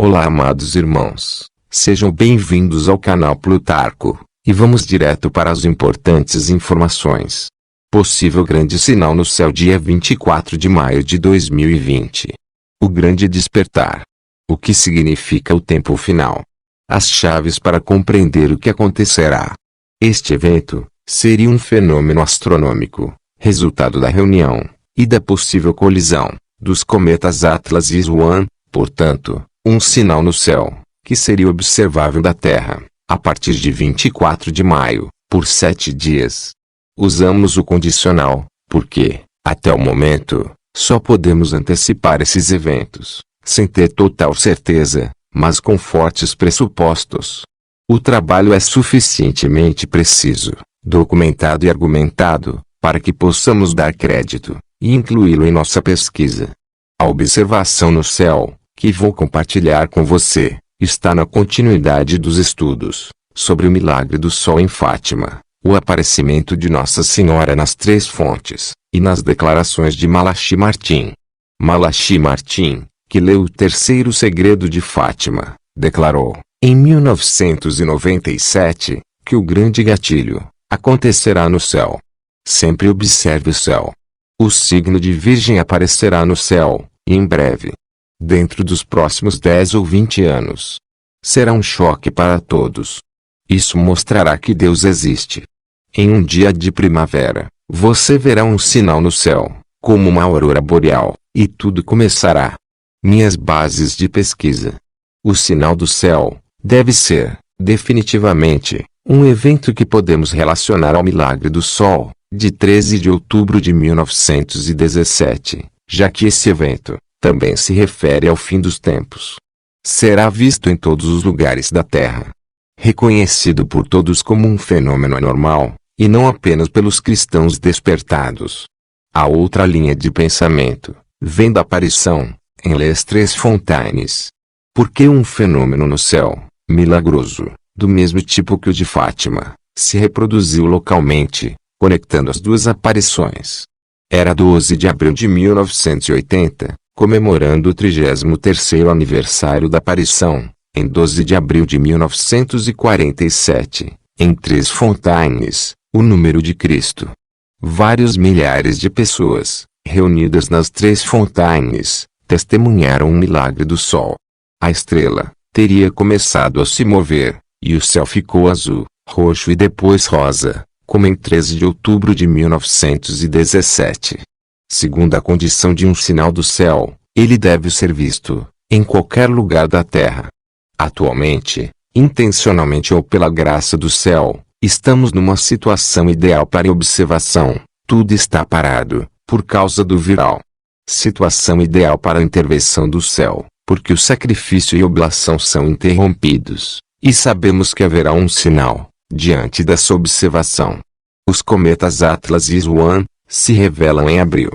Olá, amados irmãos, sejam bem-vindos ao canal Plutarco, e vamos direto para as importantes informações. Possível grande sinal no céu dia 24 de maio de 2020. O grande despertar. O que significa o tempo final? As chaves para compreender o que acontecerá. Este evento seria um fenômeno astronômico, resultado da reunião e da possível colisão dos cometas Atlas e Swan, portanto, um sinal no céu, que seria observável da Terra, a partir de 24 de maio, por 7 dias. Usamos o condicional, porque, até o momento, só podemos antecipar esses eventos, sem ter total certeza, mas com fortes pressupostos. O trabalho é suficientemente preciso, documentado e argumentado, para que possamos dar crédito, e incluí-lo em nossa pesquisa. A observação no céu, que vou compartilhar com você, está na continuidade dos estudos sobre o milagre do Sol em Fátima, o aparecimento de Nossa Senhora nas três fontes, e nas declarações de Malachi Martin. Malachi Martin, que leu o terceiro segredo de Fátima, declarou, em 1997, que o grande gatilho acontecerá no céu. Sempre observe o céu. O signo de Virgem aparecerá no céu, e em breve. Dentro dos próximos 10 ou 20 anos. Será um choque para todos. Isso mostrará que Deus existe. Em um dia de primavera, você verá um sinal no céu, como uma aurora boreal, e tudo começará. Minhas bases de pesquisa. O sinal do céu deve ser, definitivamente, um evento que podemos relacionar ao milagre do Sol, de 13 de outubro de 1917, já que esse evento também se refere ao fim dos tempos. Será visto em todos os lugares da Terra. Reconhecido por todos como um fenômeno anormal, e não apenas pelos cristãos despertados. A outra linha de pensamento vem da aparição, em Les Tres Fontaines. Por que um fenômeno no céu, milagroso, do mesmo tipo que o de Fátima, se reproduziu localmente, conectando as duas aparições? Era 12 de abril de 1980, comemorando o 33º aniversário da aparição, em 12 de abril de 1947, em Três Fontaines, o número de Cristo. Vários milhares de pessoas, reunidas nas Três Fontaines, testemunharam um milagre do Sol. A estrela teria começado a se mover, e o céu ficou azul, roxo e depois rosa, como em 13 de outubro de 1917. Segundo a condição de um sinal do céu, ele deve ser visto, em qualquer lugar da Terra. Atualmente, intencionalmente ou pela graça do céu, estamos numa situação ideal para observação. Tudo está parado, por causa do viral. Situação ideal para a intervenção do céu, porque o sacrifício e oblação são interrompidos, e sabemos que haverá um sinal, diante dessa observação. Os cometas Atlas e Swan se revelam em abril.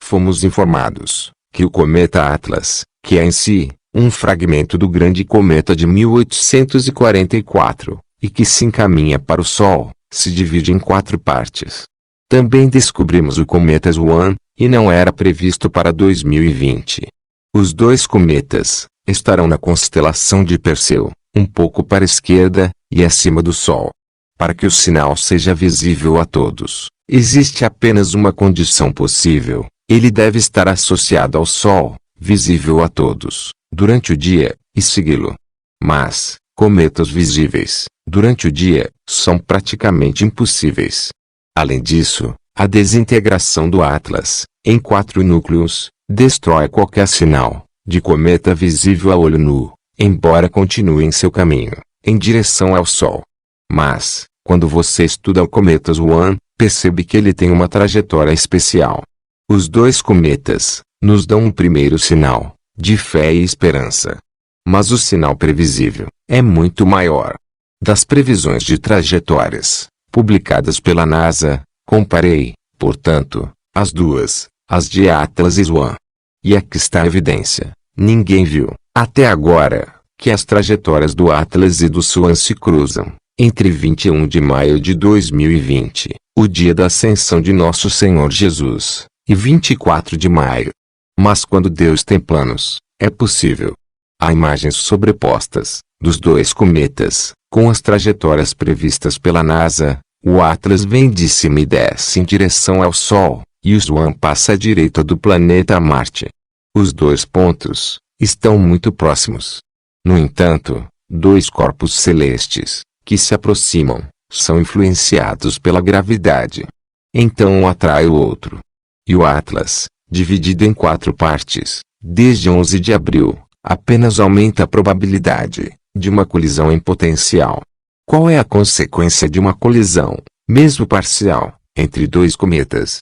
Fomos informados que o cometa Atlas, que é em si um fragmento do grande cometa de 1844, e que se encaminha para o Sol, se divide em 4 partes. Também descobrimos o cometa Swan, e não era previsto para 2020. Os dois cometas estarão na constelação de Perseu, um pouco para a esquerda e acima do Sol. Para que o sinal seja visível a todos, existe apenas uma condição possível: ele deve estar associado ao Sol, visível a todos, durante o dia, e segui-lo. Mas, cometas visíveis, durante o dia, são praticamente impossíveis. Além disso, a desintegração do Atlas, em 4 núcleos, destrói qualquer sinal de cometa visível a olho nu, embora continue em seu caminho, em direção ao Sol. Mas, quando você estuda o cometa Swan, percebe que ele tem uma trajetória especial. Os dois cometas nos dão um primeiro sinal de fé e esperança. Mas o sinal previsível é muito maior. Das previsões de trajetórias publicadas pela NASA, comparei, portanto, as duas, as de Atlas e Swan. E aqui está a evidência: ninguém viu, até agora, que as trajetórias do Atlas e do Swan se cruzam. Entre 21 de maio de 2020, o dia da ascensão de nosso Senhor Jesus, e 24 de maio. Mas quando Deus tem planos, é possível. Há imagens sobrepostas, dos dois cometas, com as trajetórias previstas pela NASA. O Atlas vem de cima e desce em direção ao Sol, e o Swan passa à direita do planeta Marte. Os dois pontos estão muito próximos. No entanto, dois corpos celestes, que se aproximam, são influenciados pela gravidade. Então um atrai o outro. E o Atlas, dividido em 4 partes, desde 11 de abril, apenas aumenta a probabilidade de uma colisão em potencial. Qual é a consequência de uma colisão, mesmo parcial, entre dois cometas?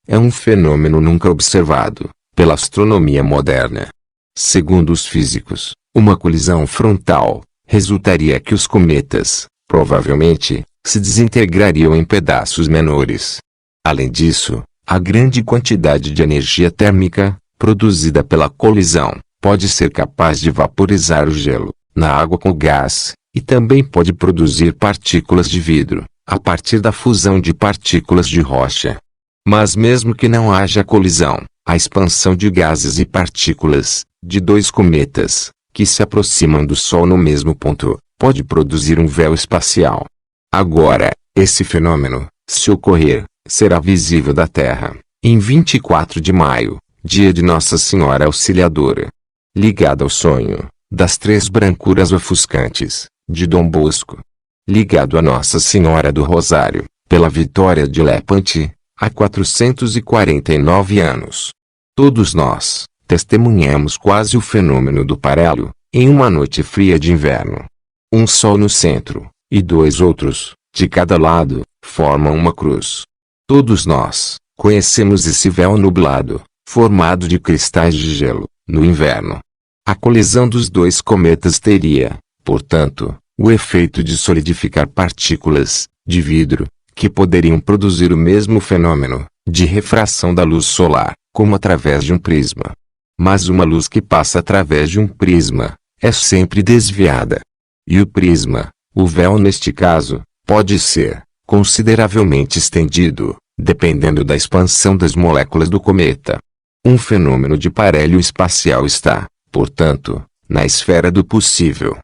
É um fenômeno nunca observado pela astronomia moderna. Segundo os físicos, uma colisão frontal resultaria que os cometas, provavelmente, se desintegrariam em pedaços menores. Além disso, a grande quantidade de energia térmica produzida pela colisão pode ser capaz de vaporizar o gelo na água com gás, e também pode produzir partículas de vidro, a partir da fusão de partículas de rocha. Mas mesmo que não haja colisão, a expansão de gases e partículas, de dois cometas, que se aproximam do Sol no mesmo ponto, pode produzir um véu espacial. Agora, esse fenômeno, se ocorrer, será visível da Terra, em 24 de maio, dia de Nossa Senhora Auxiliadora. Ligado ao sonho das 3 brancuras ofuscantes, de Dom Bosco. Ligado a Nossa Senhora do Rosário, pela Vitória de Lepante, há 449 anos. Todos nós testemunhamos quase o fenômeno do parelo, em uma noite fria de inverno. Um sol no centro, e 2 outros, de cada lado, formam uma cruz. Todos nós conhecemos esse véu nublado, formado de cristais de gelo, no inverno. A colisão dos dois cometas teria, portanto, o efeito de solidificar partículas de vidro, que poderiam produzir o mesmo fenômeno de refração da luz solar, como através de um prisma. Mas uma luz que passa através de um prisma é sempre desviada. E o prisma, o véu neste caso, pode ser consideravelmente estendido, dependendo da expansão das moléculas do cometa. Um fenômeno de parélio espacial está, portanto, na esfera do possível.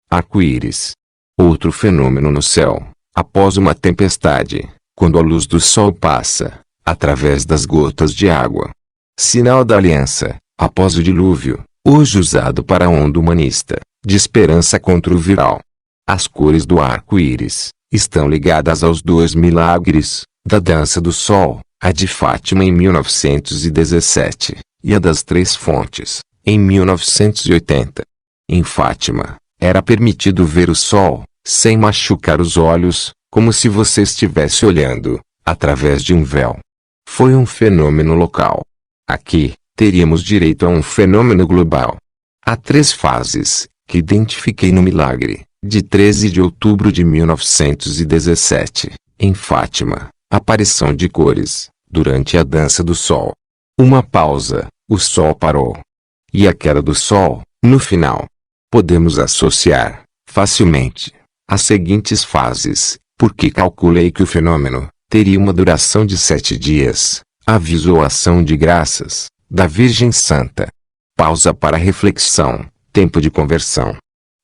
Arco-íris. Outro fenômeno no céu, após uma tempestade, quando a luz do Sol passa através das gotas de água. Sinal da aliança, após o dilúvio, hoje usado para a onda humanista, de esperança contra o viral. As cores do arco-íris estão ligadas aos 2 milagres da dança do Sol, a de Fátima em 1917, e a das 3 fontes, em 1980. Em Fátima, era permitido ver o Sol, sem machucar os olhos, como se você estivesse olhando através de um véu. Foi um fenômeno local. Aqui, teríamos direito a um fenômeno global. Há 3 fases, que identifiquei no milagre, de 13 de outubro de 1917, em Fátima, aparição de cores, durante a dança do Sol. Uma pausa, o Sol parou. E a queda do Sol, no final. Podemos associar, facilmente, as seguintes fases, porque calculei que o fenômeno teria uma duração de 7 dias. Aviso ou ação de graças, da Virgem Santa. Pausa para reflexão, tempo de conversão.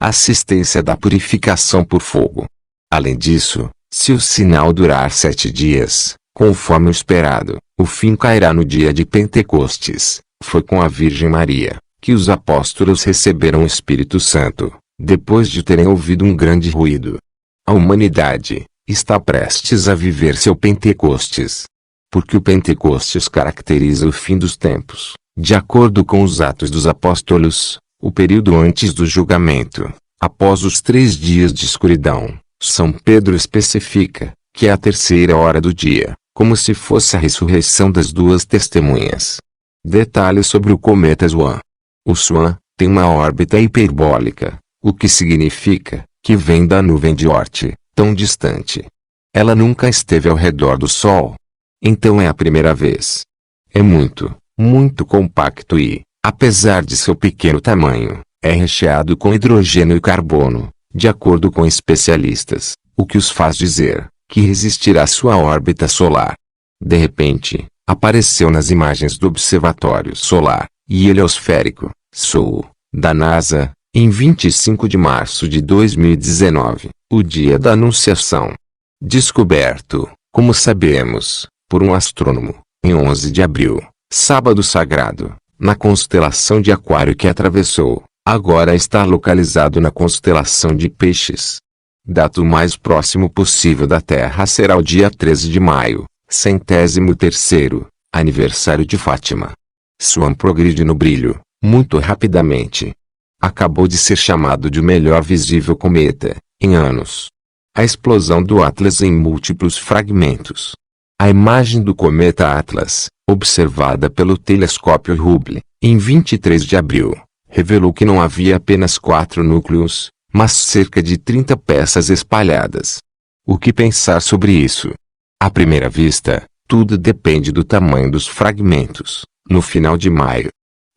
Assistência da purificação por fogo. Além disso, se o sinal durar 7 dias, conforme o esperado, o fim cairá no dia de Pentecostes. Foi com a Virgem Maria que os apóstolos receberam o Espírito Santo, depois de terem ouvido um grande ruído. A humanidade está prestes a viver seu Pentecostes. Porque o Pentecostes caracteriza o fim dos tempos, de acordo com os Atos dos Apóstolos, o período antes do julgamento, após os 3 dias de escuridão. São Pedro especifica que é a 3ª hora do dia, como se fosse a ressurreição das 2 testemunhas. Detalhes sobre o cometa Swan. O Swan tem uma órbita hiperbólica, o que significa que vem da nuvem de Oort, tão distante. Ela nunca esteve ao redor do Sol. Então é a primeira vez. É muito, muito compacto e, apesar de seu pequeno tamanho, é recheado com hidrogênio e carbono, de acordo com especialistas, o que os faz dizer que resistirá à sua órbita solar. De repente, apareceu nas imagens do Observatório Solar e Heliosférico, SOL, da NASA, Em 25 de março de 2019, o dia da Anunciação. Descoberto, como sabemos, por um astrônomo, em 11 de abril, sábado sagrado, na constelação de Aquário que atravessou, agora está localizado na constelação de Peixes. Data mais próximo possível da Terra será o dia 13 de maio, 103º, aniversário de Fátima. Swan progride no brilho, muito rapidamente. Acabou de ser chamado de o melhor visível cometa, em anos. A explosão do Atlas em múltiplos fragmentos. A imagem do cometa Atlas, observada pelo telescópio Hubble, em 23 de abril, revelou que não havia apenas 4 núcleos, mas cerca de 30 peças espalhadas. O que pensar sobre isso? À primeira vista, tudo depende do tamanho dos fragmentos, no final de maio.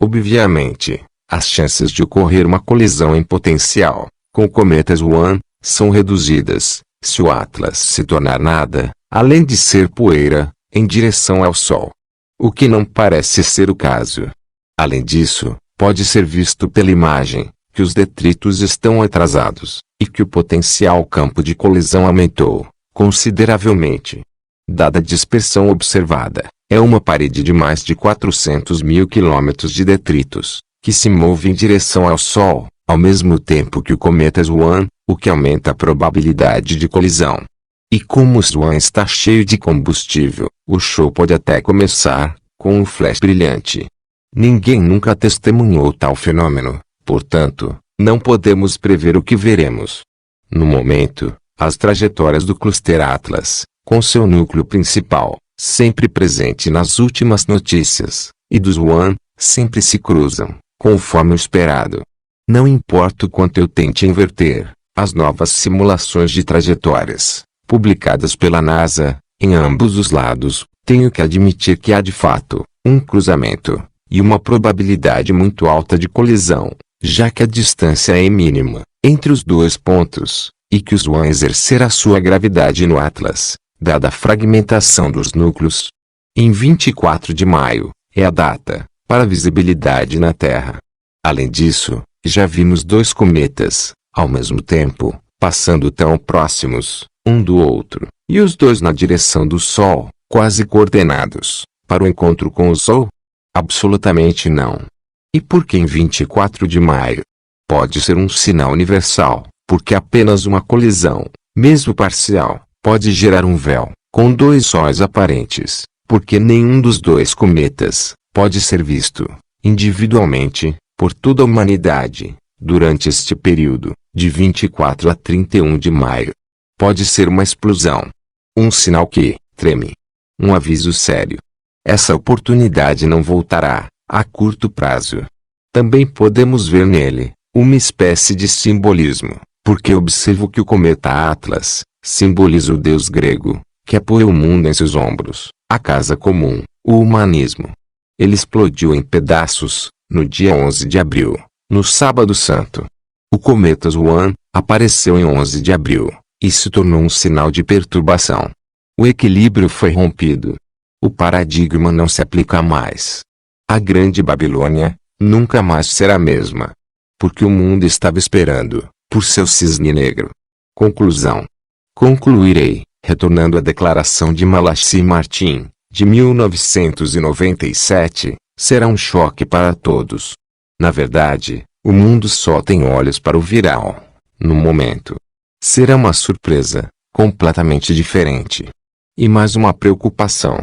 Obviamente, as chances de ocorrer uma colisão em potencial, com o cometa Swan, são reduzidas, se o Atlas se tornar nada, além de ser poeira, em direção ao Sol. O que não parece ser o caso. Além disso, pode ser visto pela imagem, que os detritos estão atrasados, e que o potencial campo de colisão aumentou, consideravelmente. Dada a dispersão observada, é uma parede de mais de 400 mil quilômetros de detritos, que se move em direção ao Sol, ao mesmo tempo que o cometa Swan, o que aumenta a probabilidade de colisão. E como o Swan está cheio de combustível, o show pode até começar, com um flash brilhante. Ninguém nunca testemunhou tal fenômeno, portanto, não podemos prever o que veremos. No momento, as trajetórias do cluster Atlas, com seu núcleo principal, sempre presente nas últimas notícias, e do Swan, sempre se cruzam, conforme o esperado. Não importa o quanto eu tente inverter, as novas simulações de trajetórias, publicadas pela NASA, em ambos os lados, tenho que admitir que há de fato, um cruzamento, e uma probabilidade muito alta de colisão, já que a distância é mínima, entre os dois pontos, e que o Swan exercerá sua gravidade no Atlas, dada a fragmentação dos núcleos. Em 24 de maio, é a data, para visibilidade na Terra. Além disso, já vimos 2 cometas, ao mesmo tempo, passando tão próximos, um do outro, e os 2 na direção do Sol, quase coordenados, para o encontro com o Sol? Absolutamente não. E por que em 24 de maio? Pode ser um sinal universal, porque apenas uma colisão, mesmo parcial, pode gerar um véu, com 2 sóis aparentes, porque nenhum dos 2 cometas pode ser visto, individualmente, por toda a humanidade, durante este período, de 24 a 31 de maio. Pode ser uma explosão. Um sinal que treme. Um aviso sério. Essa oportunidade não voltará, a curto prazo. Também podemos ver nele, uma espécie de simbolismo, porque observo que o cometa Atlas, simboliza o deus grego, que apoia o mundo em seus ombros, a casa comum, o humanismo. Ele explodiu em pedaços, no dia 11 de abril, no Sábado Santo. O cometa Swan apareceu em 11 de abril, e se tornou um sinal de perturbação. O equilíbrio foi rompido. O paradigma não se aplica mais. A Grande Babilônia nunca mais será a mesma. Porque o mundo estava esperando, por seu cisne negro. Conclusão. Concluirei, retornando à declaração de Malachi Martin, de 1997, será um choque para todos. Na verdade, o mundo só tem olhos para o viral, no momento. Será uma surpresa, completamente diferente. E mais uma preocupação.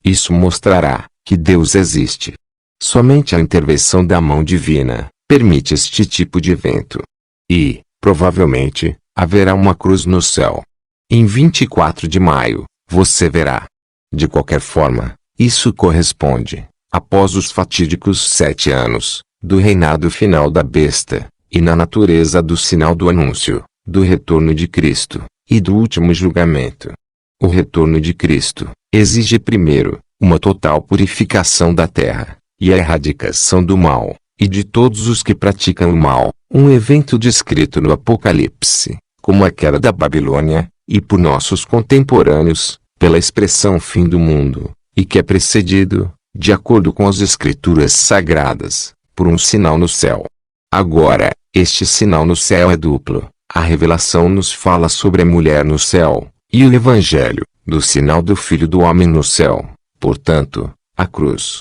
Isso mostrará que Deus existe. Somente a intervenção da mão divina permite este tipo de evento. E, provavelmente, haverá uma cruz no céu. Em 24 de maio, você verá. De qualquer forma, isso corresponde, após os fatídicos 7 anos, do reinado final da besta, e na natureza do sinal do anúncio, do retorno de Cristo, e do último julgamento. O retorno de Cristo exige primeiro, uma total purificação da terra, e a erradicação do mal, e de todos os que praticam o mal, um evento descrito no Apocalipse, como a queda da Babilônia, e por nossos contemporâneos, pela expressão fim do mundo, e que é precedido, de acordo com as Escrituras Sagradas, por um sinal no céu. Agora, Este sinal no céu é duplo. A revelação nos fala sobre a mulher no céu, e o Evangelho, do sinal do Filho do Homem no céu, portanto, a cruz.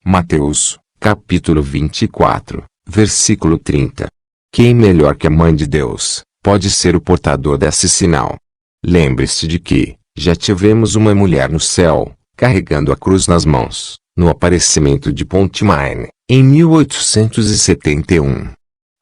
Mateus, capítulo 24, versículo 30. Quem melhor que a Mãe de Deus, pode ser o portador desse sinal? Lembre-se de que, já tivemos uma mulher no céu, carregando a cruz nas mãos, no aparecimento de Pontmine, em 1871.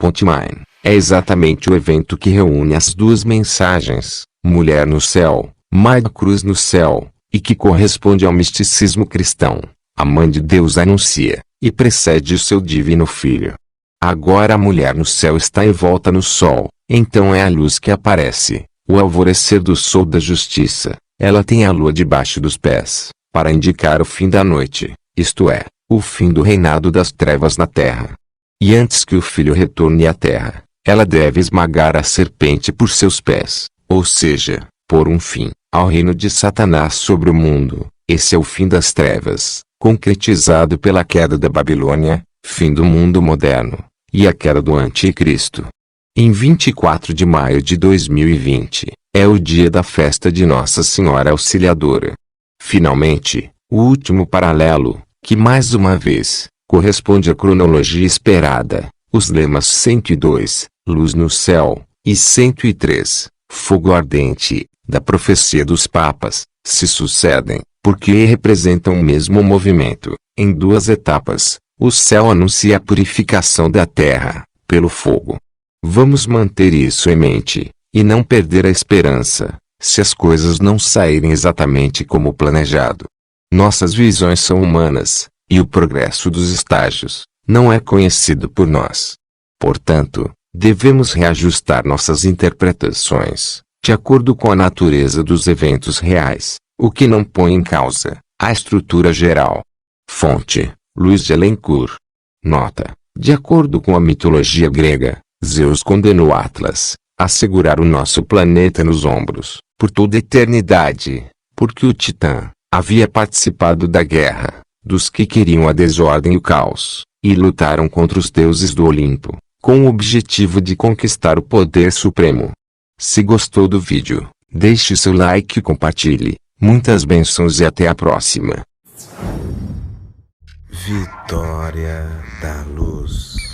Pontmine é exatamente o evento que reúne as duas mensagens, mulher no céu, Mãe da Cruz no céu, e que corresponde ao misticismo cristão. A Mãe de Deus anuncia, e precede o seu divino Filho. Agora a mulher no céu está envolta no sol, então é a luz que aparece, o alvorecer do sol da justiça. Ela tem a lua debaixo dos pés, para indicar o fim da noite, isto é, o fim do reinado das trevas na terra. E antes que o Filho retorne à terra, ela deve esmagar a serpente por seus pés, ou seja, pôr um fim ao reino de Satanás sobre o mundo. Esse é o fim das trevas, concretizado pela queda da Babilônia, fim do mundo moderno, e a queda do Anticristo. Em 24 de maio de 2020, é o dia da festa de Nossa Senhora Auxiliadora. Finalmente, o último paralelo, que mais uma vez, corresponde à cronologia esperada, os lemas 102, luz no céu, e 103, fogo ardente, da profecia dos papas, se sucedem, porque representam o mesmo movimento, em duas etapas. O céu anuncia a purificação da terra, pelo fogo. Vamos manter isso em mente, e não perder a esperança, se as coisas não saírem exatamente como planejado. Nossas visões são humanas, e o progresso dos estágios, não é conhecido por nós. Portanto, devemos reajustar nossas interpretações, de acordo com a natureza dos eventos reais, o que não põe em causa a estrutura geral. Fonte: Luiz de Alencourt. Nota: de acordo com a mitologia grega, Zeus condenou Atlas a segurar o nosso planeta nos ombros, por toda a eternidade, porque o Titã havia participado da guerra dos que queriam a desordem e o caos, e lutaram contra os deuses do Olimpo, com o objetivo de conquistar o poder supremo. Se gostou do vídeo, deixe seu like e compartilhe. Muitas bênçãos e até a próxima. Vitória da Luz.